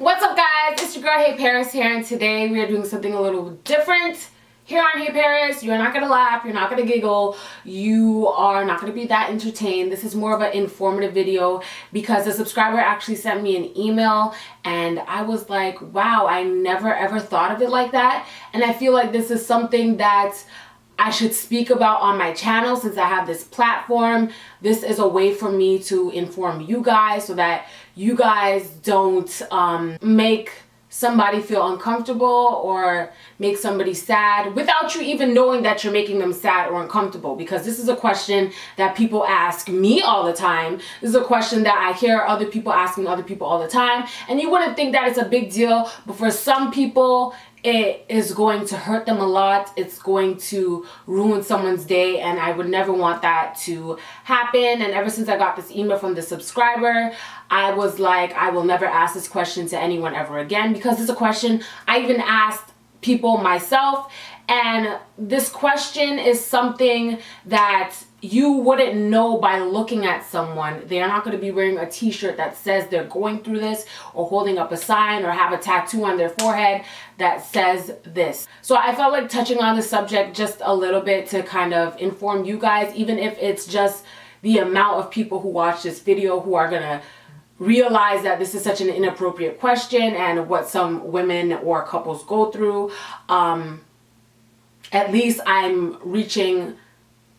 What's up guys, it's your girl HeyParis here, and today we are doing something a little different here on HeyParis. You're not gonna laugh, you're not gonna giggle, you are not gonna be that entertained. This is more of an informative video because a subscriber actually sent me an email and I was like, wow, I never ever thought of it like that. And I feel like this is something that I should speak about on my channel since I have this platform. This is a way for me to inform you guys so that you guys don't make somebody feel uncomfortable or make somebody sad without you even knowing that you're making them sad or uncomfortable, because this is a question that people ask me all the time. This is a question that I hear other people asking other people all the time, and you wouldn't think that it's a big deal, but for some people it is going to hurt them a lot. It's going to ruin someone's day, and I would never want that to happen. And ever since I got this email from the subscriber, I was like, I will never ask this question to anyone ever again, because it's a question I even asked people myself. And this question is something that you wouldn't know by looking at someone. They are not going to be wearing a t-shirt that says they're going through this, or holding up a sign, or have a tattoo on their forehead that says this. So I felt like touching on the subject just a little bit to kind of inform you guys, even if it's just the amount of people who watch this video who are going to realize that this is such an inappropriate question and what some women or couples go through. At least I'm reaching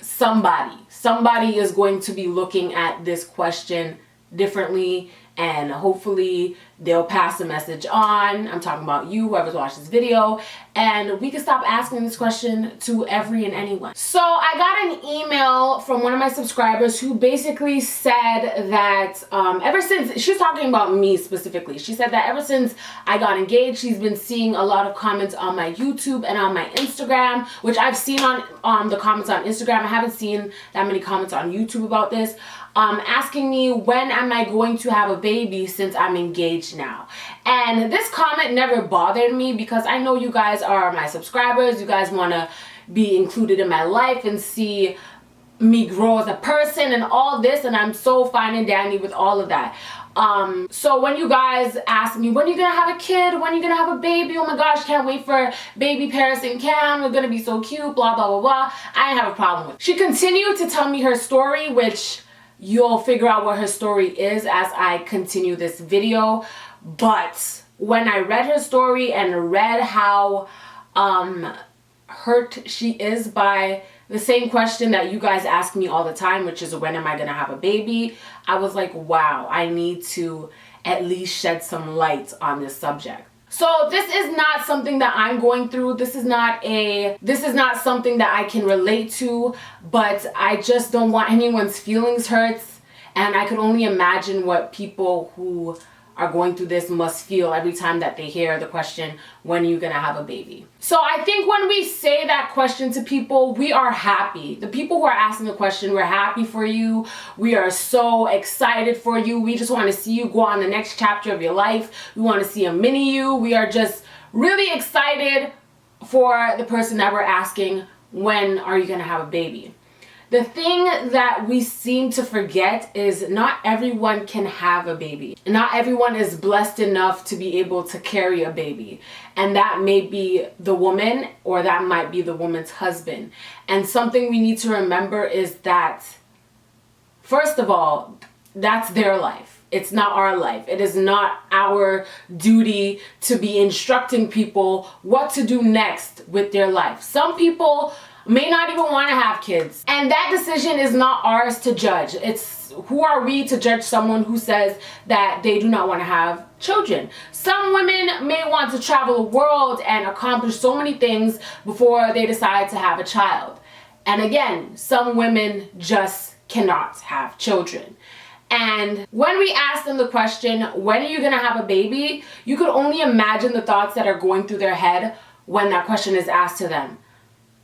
somebody. Somebody is going to be looking at this question differently, and hopefully they'll pass the message on. I'm talking about you, whoever's watched this video, and we can stop asking this question to every and anyone. So I got an email from one of my subscribers who basically said that ever since, she was talking about me specifically, she said that ever since I got engaged, she's been seeing a lot of comments on my YouTube and on my Instagram, which I've seen on the comments on Instagram. I haven't seen that many comments on YouTube about this, asking me when am I going to have a baby since I'm engaged now. And this comment never bothered me because I know you guys are my subscribers. You guys want to be included in my life and see me grow as a person and all this, and I'm so fine and dandy with all of that. So when you guys ask me, when are you gonna have a kid, when are you gonna have a baby, oh my gosh, can't wait for baby Paris and Cam, we're gonna be so cute, blah blah blah blah, I didn't have a problem with it. She continued to tell me her story, which you'll figure out what her story is as I continue this video. But when I read her story and read how hurt she is by the same question that you guys ask me all the time, which is when am I gonna have a baby, I was like, wow, I need to at least shed some light on this subject. So this is not something that I'm going through. This is not something that I can relate to, but I just don't want anyone's feelings hurt. And I could only imagine what people who are going through this must feel every time that they hear the question, when are you gonna have a baby? So I think when we say that question to people, we are happy. The people who are asking the question, we're happy for you. We are so excited for you. We just want to see you go on the next chapter of your life. We want to see a mini you. We are just really excited for the person that we're asking, when are you gonna have a baby? The thing that we seem to forget is not everyone can have a baby. Not everyone is blessed enough to be able to carry a baby. And that may be the woman, or that might be the woman's husband. And something we need to remember is that, first of all, that's their life. It's not our life. It is not our duty to be instructing people what to do next with their life. Some people may not even want to have kids, and that decision is not ours to judge. It's, who are we to judge someone who says that they do not want to have children? Some women may want to travel the world and accomplish so many things before they decide to have a child. And again, some women just cannot have children. And when we ask them the question, when are you gonna have a baby, you could only imagine the thoughts that are going through their head when that question is asked to them.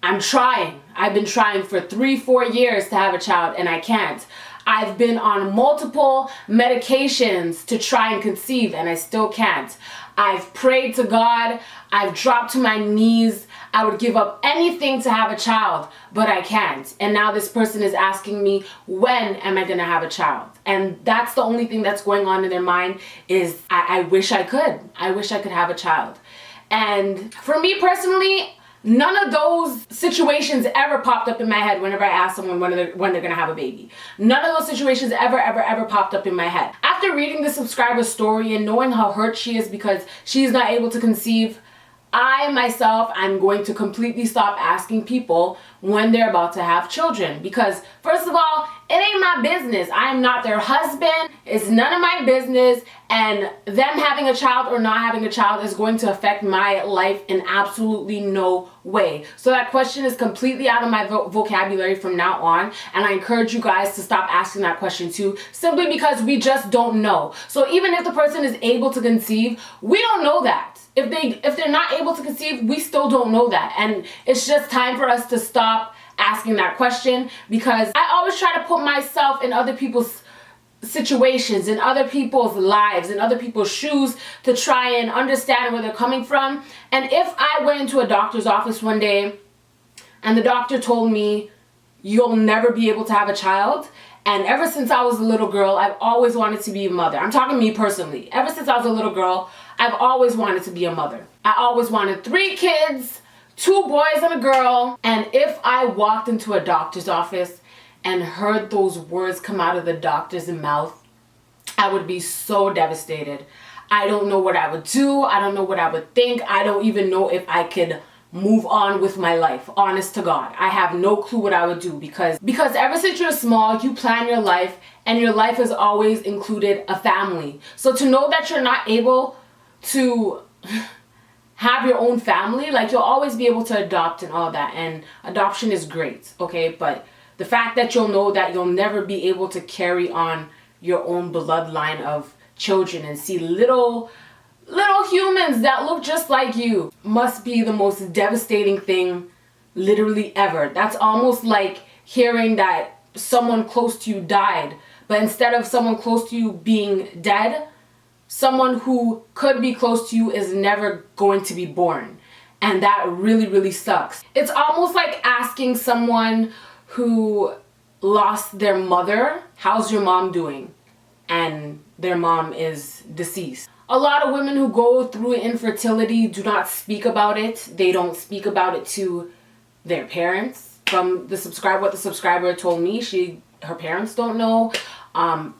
I'm trying. I've been trying for 3-4 years to have a child and I can't. I've been on multiple medications to try and conceive, and I still can't. I've prayed to God. I've dropped to my knees. I would give up anything to have a child, but I can't. And now this person is asking me, when am I going to have a child? And that's the only thing that's going on in their mind is, I wish I could. I wish I could have a child. And for me personally, none of those situations ever popped up in my head whenever I asked someone when they're going to have a baby. None of those situations ever popped up in my head. After reading the subscriber's story and knowing how hurt she is because she's not able to conceive, I myself, I'm going to completely stop asking people when they're about to have children, because first of all, it ain't my business. I am not their husband. It's none of my business, and them having a child or not having a child is going to affect my life in absolutely no way. So that question is completely out of my vocabulary from now on, and I encourage you guys to stop asking that question too, simply because we just don't know. So even if the person is able to conceive, we don't know that. If they're not able to conceive, we still don't know that. And it's just time for us to stop asking that question, because I always try to put myself in other people's situations, in other people's lives, in other people's shoes, to try and understand where they're coming from. And if I went into a doctor's office one day and the doctor told me, you'll never be able to have a child, and ever since I was a little girl, I've always wanted to be a mother. I'm talking me personally. Ever since I was a little girl, I've always wanted to be a mother. I always wanted 3 kids, 2 boys and a girl. And if I walked into a doctor's office and heard those words come out of the doctor's mouth, I would be so devastated. I don't know what I would do. I don't know what I would think. I don't even know if I could move on with my life. Honest to God, I have no clue what I would do, because ever since you're small, you plan your life, and your life has always included a family. So to know that you're not able to have your own family, like, you'll always be able to adopt and all that, and adoption is great, okay? But the fact that you'll know that you'll never be able to carry on your own bloodline of children and see little humans that look just like you must be the most devastating thing literally ever. That's almost like hearing that someone close to you died, but instead of someone close to you being dead, someone who could be close to you is never going to be born. And that really sucks. It's almost like asking someone who lost their mother, how's your mom doing? And their mom is deceased. A lot of women who go through infertility do not speak about it. They don't speak about it to their parents. From what the subscriber told me, her parents don't know.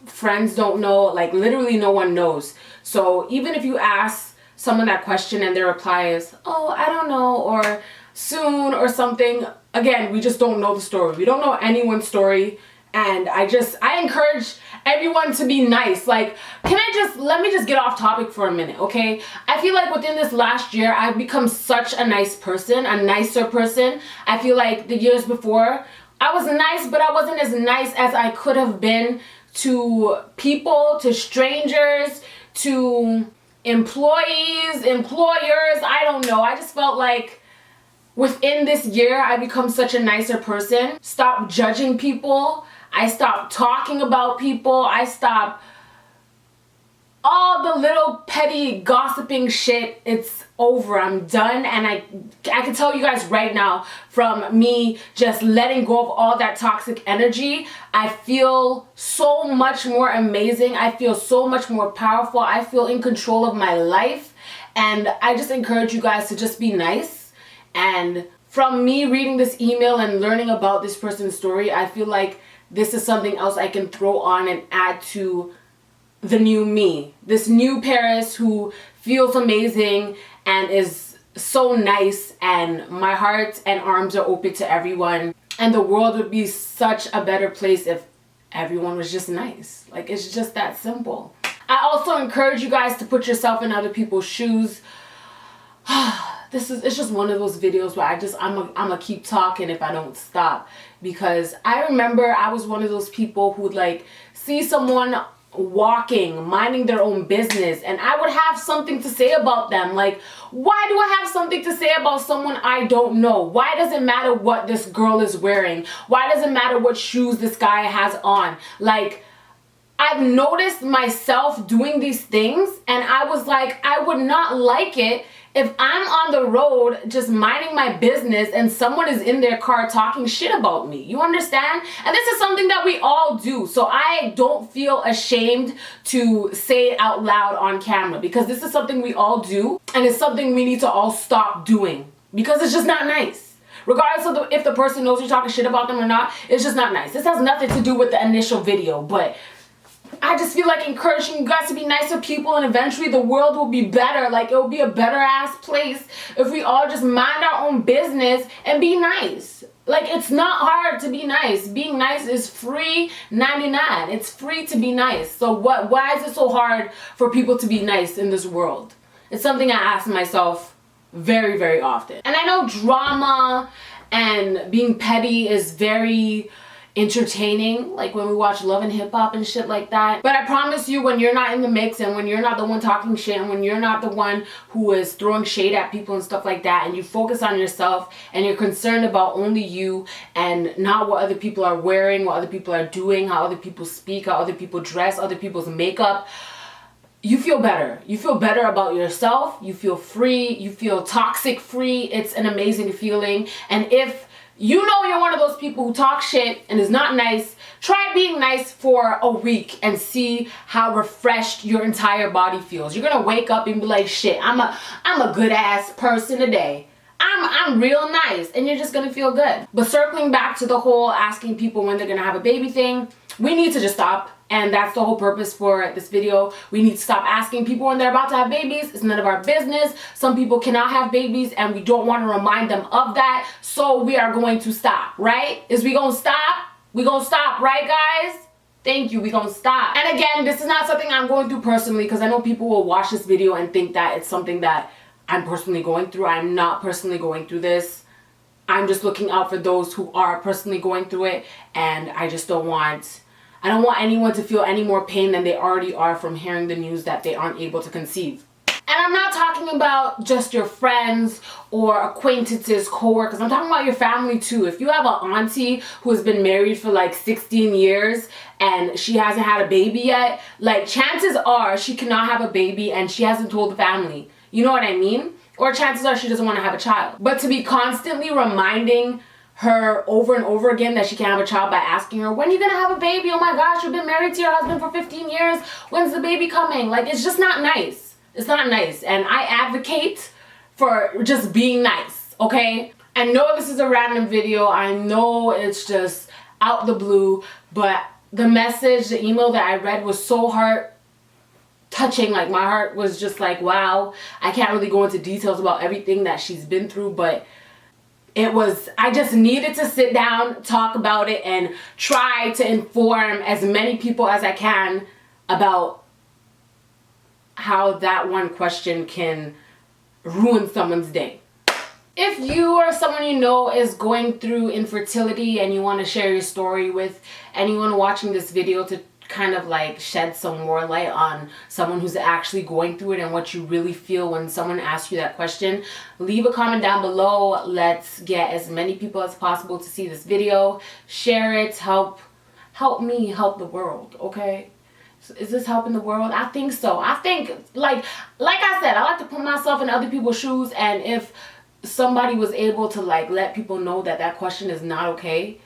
Friends don't know. Like, literally no one knows. So even if you ask someone that question and their reply is, oh, I don't know, or soon, or something, again, we just don't know the story. We don't know anyone's story. And I encourage everyone to be nice. Like, let me just get off topic for a minute, okay? I feel like within this last year, I've become such a nice person, a nicer person. I feel like the years before, I was nice, but I wasn't as nice as I could have been to people, to strangers, to employees, employers. I don't know. I just felt like within this year, I become such a nicer person. Stop judging people. I stopped talking about people. I stopped all the little petty gossiping shit. It's over. I'm done. And I can tell you guys right now, from me just letting go of all that toxic energy, I feel so much more amazing. I feel so much more powerful. I feel in control of my life. And I just encourage you guys to just be nice. And from me reading this email and learning about this person's story, I feel like this is something else I can throw on and add to the new me. This new Paris who feels amazing and is so nice, and my heart and arms are open to everyone. And the world would be such a better place if everyone was just nice. Like, it's just that simple. I also encourage you guys to put yourself in other people's shoes. It's just one of those videos where I'm gonna keep talking if I don't stop, because I remember I was one of those people who would like see someone walking, minding their own business, and I would have something to say about them. Like, why do I have something to say about someone I don't know? Why does it matter what this girl is wearing? Why does it matter what shoes this guy has on? Like, I've noticed myself doing these things, and I was like, I would not like it if I'm on the road just minding my business and someone is in their car talking shit about me. You understand? And this is something that we all do. So I don't feel ashamed to say it out loud on camera, because this is something we all do, and it's something we need to all stop doing, because it's just not nice. Regardless of if the person knows you're talking shit about them or not, it's just not nice. This has nothing to do with the initial video, but I just feel like encouraging you guys to be nice to people, and eventually the world will be better. Like, it will be a better ass place if we all just mind our own business and be nice. Like, it's not hard to be nice. Being nice is free 99. It's free to be nice. So why is it so hard for people to be nice in this world? It's something I ask myself very, very often. And I know drama and being petty is very entertaining, like when we watch Love and Hip Hop and shit like that. But I promise you, when you're not in the mix, and when you're not the one talking shit, and when you're not the one who is throwing shade at people and stuff like that, and you focus on yourself and you're concerned about only you and not what other people are wearing, what other people are doing, how other people speak, how other people dress, other people's makeup, you feel better. You feel better about yourself. You feel free. You feel toxic free. It's an amazing feeling. And if you know you're one of those people who talk shit and is not nice, try being nice for a week and see how refreshed your entire body feels. You're gonna wake up and be like, shit, I'm a good ass person today. I'm real nice, and you're just gonna feel good. But circling back to the whole asking people when they're gonna have a baby thing, we need to just stop. And that's the whole purpose for this video. We need to stop asking people when they're about to have babies. It's none of our business. Some people cannot have babies, and we don't want to remind them of that. So we are going to stop, right? Is we gonna stop? We gonna stop, right, guys? Thank you, we gonna stop. And again, this is not something I'm going through personally, because I know people will watch this video and think that it's something that I'm personally going through. I'm not personally going through this. I'm just looking out for those who are personally going through it, and I just don't want anyone to feel any more pain than they already are from hearing the news that they aren't able to conceive. And I'm not talking about just your friends or acquaintances, co-workers. I'm talking about your family too. If you have an auntie who has been married for like 16 years and she hasn't had a baby yet, like, chances are she cannot have a baby and she hasn't told the family. You know what I mean? Or chances are she doesn't want to have a child. But to be constantly reminding her over and over again that she can't have a child by asking her, when are you gonna have a baby? Oh my gosh, you've been married to your husband for 15 years. When's the baby coming? Like, it's just not nice. It's not nice. And I advocate for just being nice, okay? I know this is a random video. I know it's just out the blue, but the message, the email that I read was so touching. Like, my heart was just like, wow. I can't really go into details about everything that she's been through, but I just needed to sit down, talk about it, and try to inform as many people as I can about how that one question can ruin someone's day. If you or someone you know is going through infertility and you want to share your story with anyone watching this video to kind of like shed some more light on someone who's actually going through it and what you really feel when someone asks you that question, leave a comment down below. Let's get as many people as possible to see this video. Share it. Help me help the world, okay? So is this helping the world? I think so. I think, like I said, I like to put myself in other people's shoes, and if somebody was able to like let people know that that question is not okay,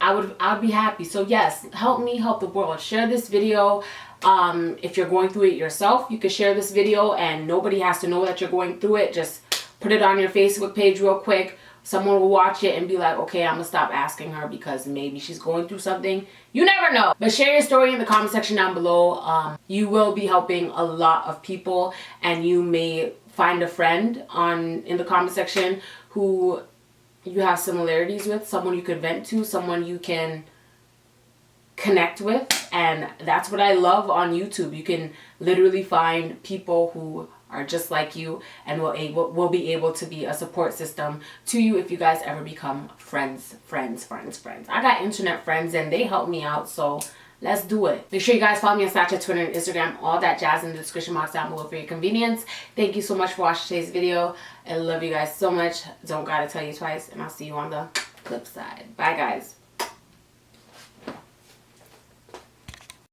I'd be happy. So yes, help me help the world. Share this video. If you're going through it yourself, you can share this video and nobody has to know that you're going through it. Just put it on your Facebook page real quick. Someone will watch it and be like, okay, I'm gonna stop asking her because maybe she's going through something. You never know. But share your story in the comment section down below. You will be helping a lot of people, and you may find a friend in the comment section who you have similarities with, someone you could vent to, someone you can connect with. And that's what I love on YouTube. You can literally find people who are just like you and will be able to be a support system to you if you guys ever become friends. I got internet friends and they help me out, so Let's do it. Make sure you guys follow me on Snapchat, Twitter, and Instagram. All that jazz in the description box down below for your convenience. Thank you so much for watching today's video. I love you guys so much. Don't gotta tell you twice, and I'll see you on the flip side. Bye, guys.